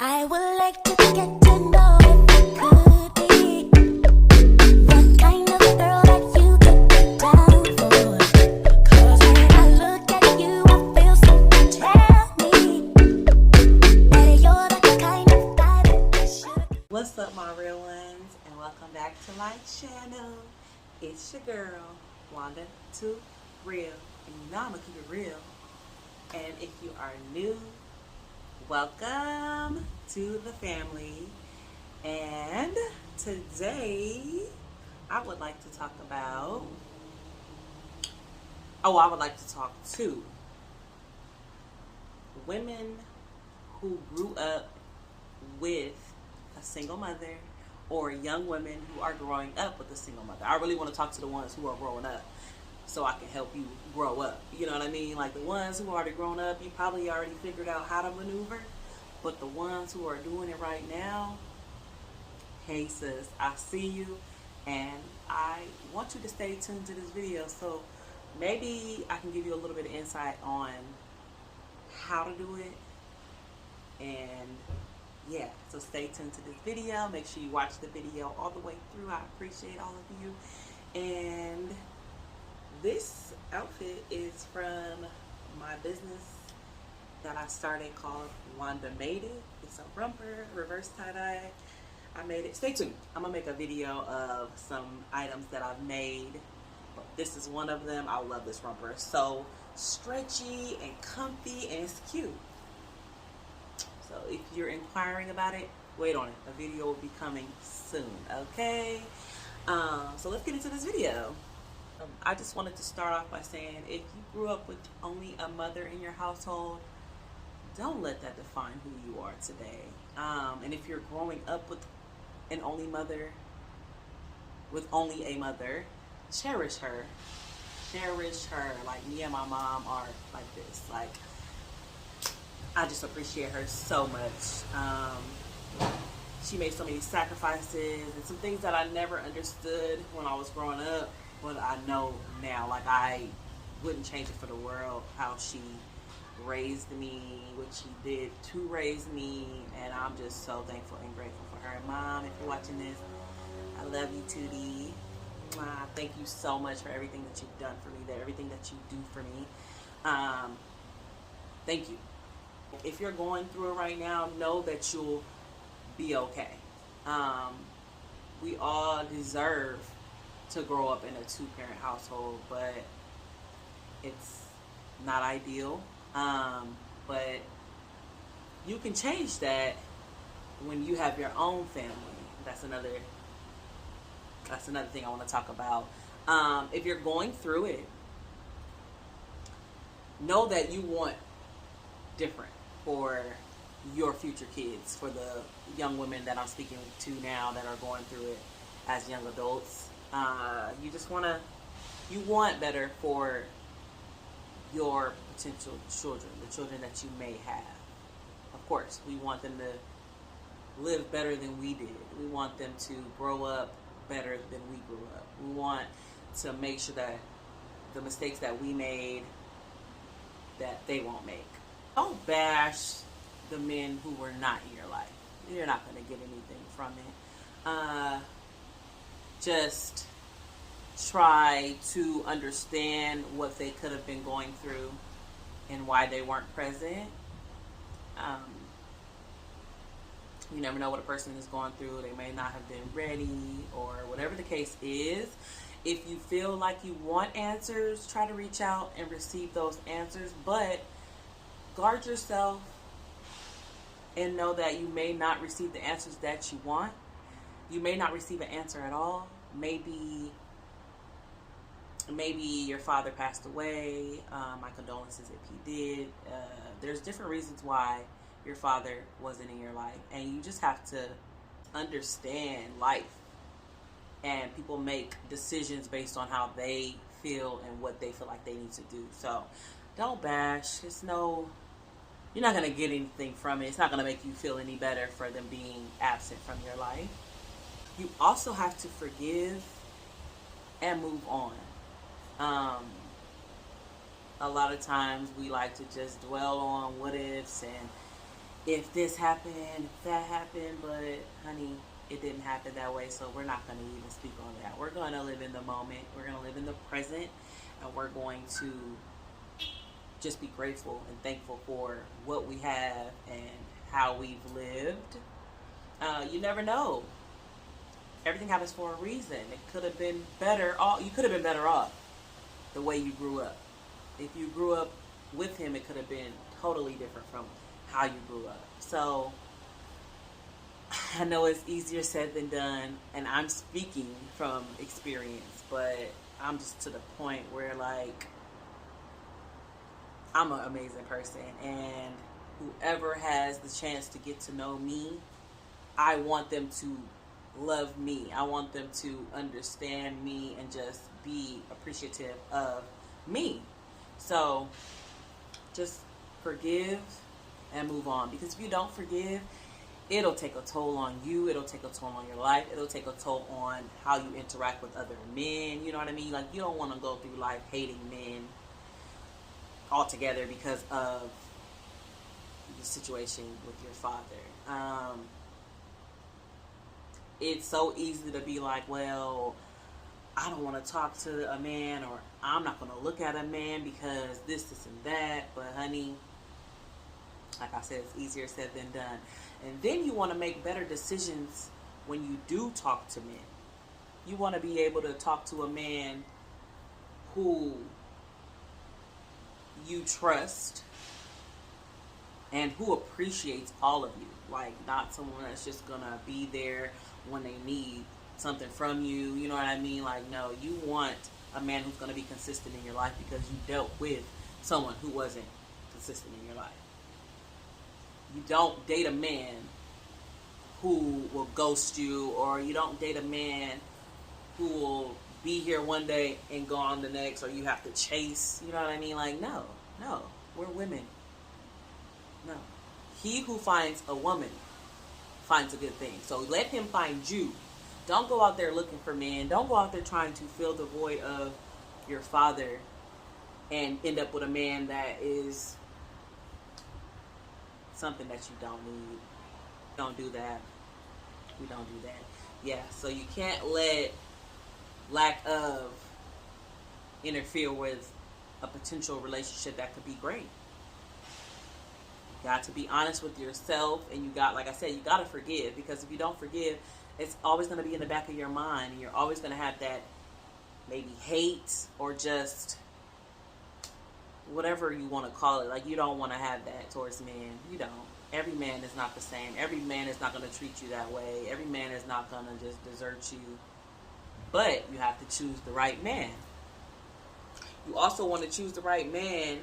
I would like to get to know if it could be the kind of girl that you could be down for. 'Cause when I look at you, I feel something tell me that you're the kind of guy that I should. What's up, my real ones, and welcome back to my channel. It's your girl, Wanda Too Real, and you know I'm gonna keep it real. And if you are new, welcome to the family. And today, I would like to talk about. I would like to talk to women who grew up with a single mother, or young women who are growing up with a single mother. I really want to talk to the ones who are growing up so I can help you grow up. You know what I mean? Like the ones who are already grown up, you probably already figured out how to maneuver. But the ones who are doing it right now, hey sis, I see you, and I want you to stay tuned to this video so maybe I can give you a little bit of insight on how to do it. And yeah, so stay tuned to this video. Make sure you watch the video all the way through. I appreciate all of you. And this outfit is from my business that I started called Wanda Made It. It's a romper, reverse tie-dye. I made it. Stay tuned. I'm gonna make a video of some items that I've made. This is one of them. I love this romper. It's so stretchy and comfy, and it's cute. So if you're inquiring about it, wait on it. A video will be coming soon, okay? So let's get into this video. I just wanted to start off by saying, if you grew up with only a mother in your household, don't let that define who you are today. And if you're growing up with an only mother, with only a mother, cherish her. Cherish her. Like me and my mom are like this. Like, I just appreciate her so much. She made so many sacrifices and some things that I never understood when I was growing up, but I know now. Like, I wouldn't change it for the world, how she raised me, what she did to raise me, and I'm just so thankful and grateful for her. And Mom, if you're watching this, I love you, Tootie. Thank you so much for everything that you've done for me, everything that you do for me. Thank you. If you're going through it right now, know that you'll be okay. We all deserve to grow up in a two-parent household, but it's not ideal. But you can change that when you have your own family. That's another thing I want to talk about. If you're going through it, know that you want different for your future kids, for the young women that I'm speaking to now that are going through it as young adults. You want better for your potential children, the children that you may have. Of course, we want them to live better than we did. We want them to grow up better than we grew up. We want to make sure that the mistakes that we made, that they won't make. Don't bash the men who were not in your life. You're not going to get anything from it. Just try to understand what they could have been going through and why they weren't present. You never know what a person is going through. They may not have been ready, or whatever the case is. If you feel like you want answers, try to reach out and receive those answers, but guard yourself and know that you may not receive the answers that you want. You may not receive an answer at all. Maybe your father passed away. My condolences if he did. There's different reasons why your father wasn't in your life, and you just have to understand life. And people make decisions based on how they feel and what they feel like they need to do. So don't bash. You're not going to get anything from it. It's not going to make you feel any better for them being absent from your life. You also have to forgive and move on. A lot of times we like to just dwell on what ifs and if this happened, if that happened, but honey, it didn't happen that way, so we're not going to even speak on that. We're going to live in the moment, we're going to live in the present, and we're going to just be grateful and thankful for what we have and how we've lived. You never know. Everything happens for a reason. It could have been better. You could have been better off the way you grew up. If you grew up with him, it could have been totally different from how you grew up. So I know it's easier said than done, and I'm speaking from experience, but I'm just to the point where, like, I'm an amazing person, and whoever has the chance to get to know me, I want them to love me. I want them to understand me and just be appreciative of me. So just forgive and move on, because if you don't forgive, it'll take a toll on you, it'll take a toll on your life, it'll take a toll on how you interact with other men. You know what I mean? Like, you don't want to go through life hating men altogether because of the situation with your father. It's so easy to be like, well, I don't want to talk to a man, or I'm not going to look at a man because this, and that. But honey, like I said, it's easier said than done. And then you want to make better decisions when you do talk to men. You want to be able to talk to a man who you trust and who appreciates all of you. Like, not someone that's just going to be there when they need something from you. You know what I mean? Like, no, you want a man who's going to be consistent in your life because you dealt with someone who wasn't consistent in your life. You don't date a man who will ghost you, or you don't date a man who will be here one day and gone the next, or you have to chase. You know what I mean? Like, no, we're women. No. He who finds a woman finds a good thing. So let him find you. Don't go out there looking for men. Don't go out there trying to fill the void of your father and end up with a man that is something that you don't need. Don't do that. We don't do that. Yeah, so you can't let lack of interfere with a potential relationship that could be great. You got to be honest with yourself, and you got, like I said, you got to forgive, because if you don't forgive, it's always going to be in the back of your mind, and you're always going to have that maybe hate or just whatever you want to call it. Like, you don't want to have that towards men. You don't. Every man is not the same. Every man is not going to treat you that way. Every man is not going to just desert you. But you have to choose the right man. You also want to choose the right man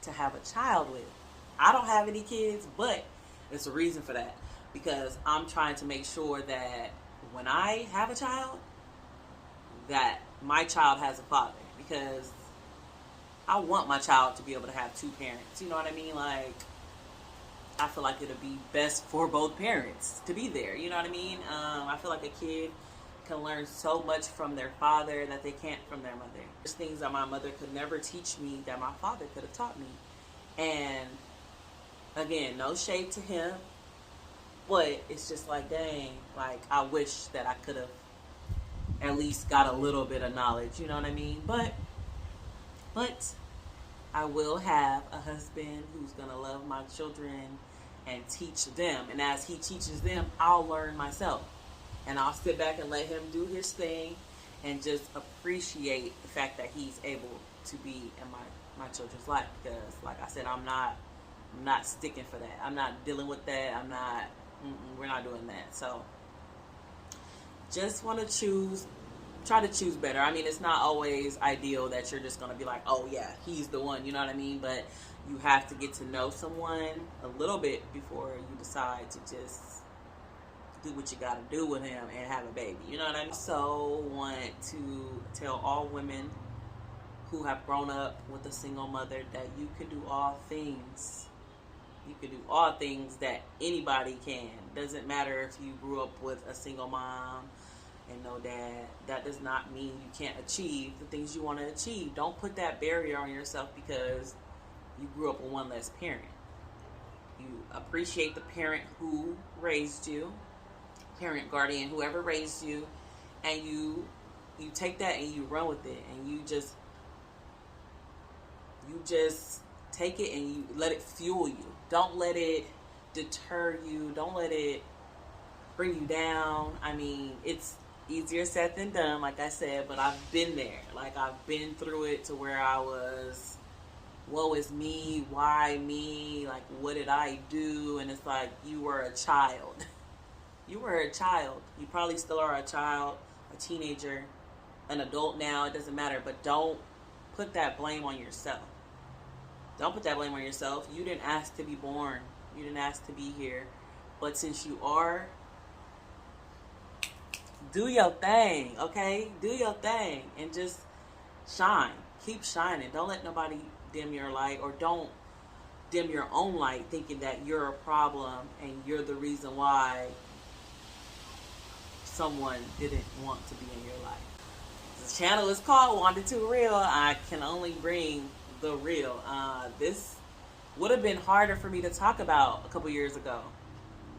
to have a child with. I don't have any kids, but it's a reason for that. Because I'm trying to make sure that when I have a child, that my child has a father. Because I want my child to be able to have two parents. You know what I mean? Like, I feel like it'll be best for both parents to be there. You know what I mean? I feel like a kid can learn so much from their father that they can't from their mother. There's things that my mother could never teach me that my father could have taught me. And again, no shade to him, but it's just like, dang, like, I wish that I could have at least got a little bit of knowledge, you know what I mean? But I will have a husband who's going to love my children and teach them. And as he teaches them, I'll learn myself. And I'll sit back and let him do his thing and just appreciate the fact that he's able to be in my children's life. Because, like I said, I'm not sticking for that. I'm not dealing with that. We're not doing that. So just want to try to choose better. I mean, it's not always ideal that you're just going to be like, oh yeah, he's the one, you know what I mean? But you have to get to know someone a little bit before you decide to just do what you got to do with him and have a baby, you know what I mean? So want to tell all women who have grown up with a single mother that you can do all things. You can do all things that anybody can. Doesn't matter if you grew up with a single mom and no dad. That does not mean you can't achieve the things you want to achieve. Don't put that barrier on yourself because you grew up with one less parent. You appreciate the parent who raised you, parent, guardian, whoever raised you, and you take that and you run with it, and you just take it and you let it fuel you. Don't let it deter you. Don't let it bring you down. I mean, it's easier said than done, like I said, but I've been there. Like, I've been through it to where I was, woe is me, why me, like, what did I do? And it's like, you were a child. You were a child. You probably still are a child, a teenager, an adult now, it doesn't matter, but don't put that blame on yourself. Don't put that blame on yourself. You didn't ask to be born. You didn't ask to be here. But since you are, do your thing, okay? Do your thing and just shine. Keep shining. Don't let nobody dim your light, or don't dim your own light thinking that you're a problem and you're the reason why someone didn't want to be in your life. The channel is called Wanda Too Real. I can only bring the real. This would have been harder for me to talk about a couple years ago,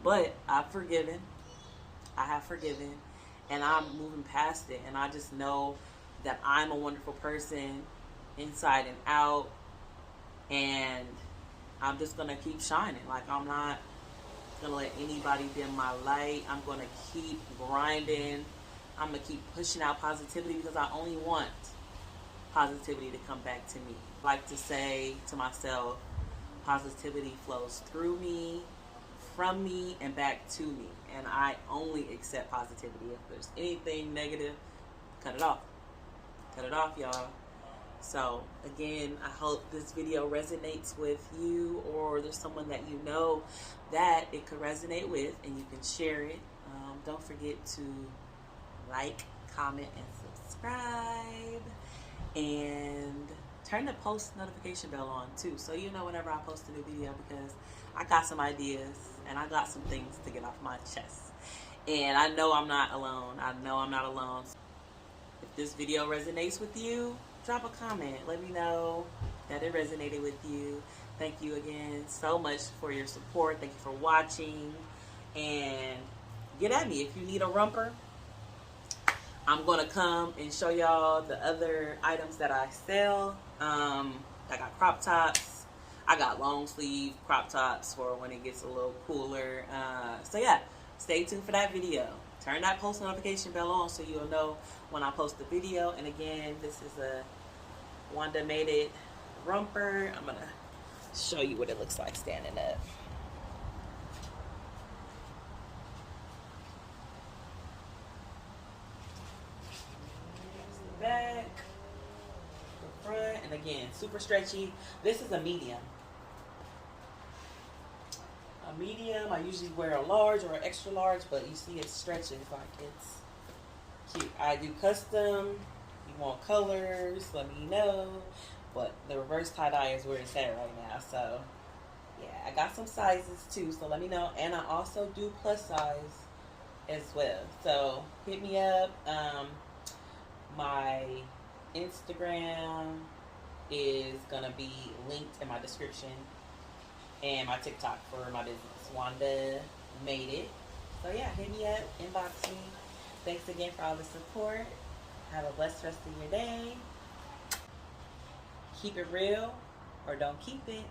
but I've forgiven. I have forgiven, and I'm moving past it. And I just know that I'm a wonderful person inside and out, and I'm just gonna keep shining. Like, I'm not gonna let anybody dim my light. I'm gonna keep grinding. I'm gonna keep pushing out positivity, because I only want positivity to come back to me. I like to say to myself, positivity flows through me, from me, and back to me. And I only accept positivity. If there's anything negative, cut it off. Cut it off, y'all. So, again, I hope this video resonates with you, or there's someone that you know that it could resonate with, and you can share it. Don't forget to like, comment, and subscribe. And turn the post notification bell on too, so you know whenever I post a new video, because I got some ideas and I got some things to get off my chest. And I know I'm not alone. I know I'm not alone. If this video resonates with you, drop a comment. Let me know that it resonated with you. Thank you again so much for your support. Thank you for watching. And get at me if you need a romper. I'm gonna come and show y'all the other items that I sell. I got crop tops. I got long sleeve crop tops for when it gets a little cooler. So yeah, stay tuned for that video. Turn that post notification bell on so you'll know when I post the video. And again, this is a Wanda Made It romper. I'm gonna show you what it looks like standing up. Back, the front, and again, super stretchy. This is a medium. A medium. I usually wear a large or an extra large, but you see it stretches like it's cute. I do custom. You want colors, let me know. But the reverse tie-dye is where it's at right now. So yeah, I got some sizes too, so let me know. And I also do plus size as well. So hit me up. My Instagram is gonna be linked in my description, and my TikTok for my business, Wanda Made It. So yeah, hit me up, inbox me. Thanks again for all the support. Have a blessed rest of your day. Keep it real, or don't keep it.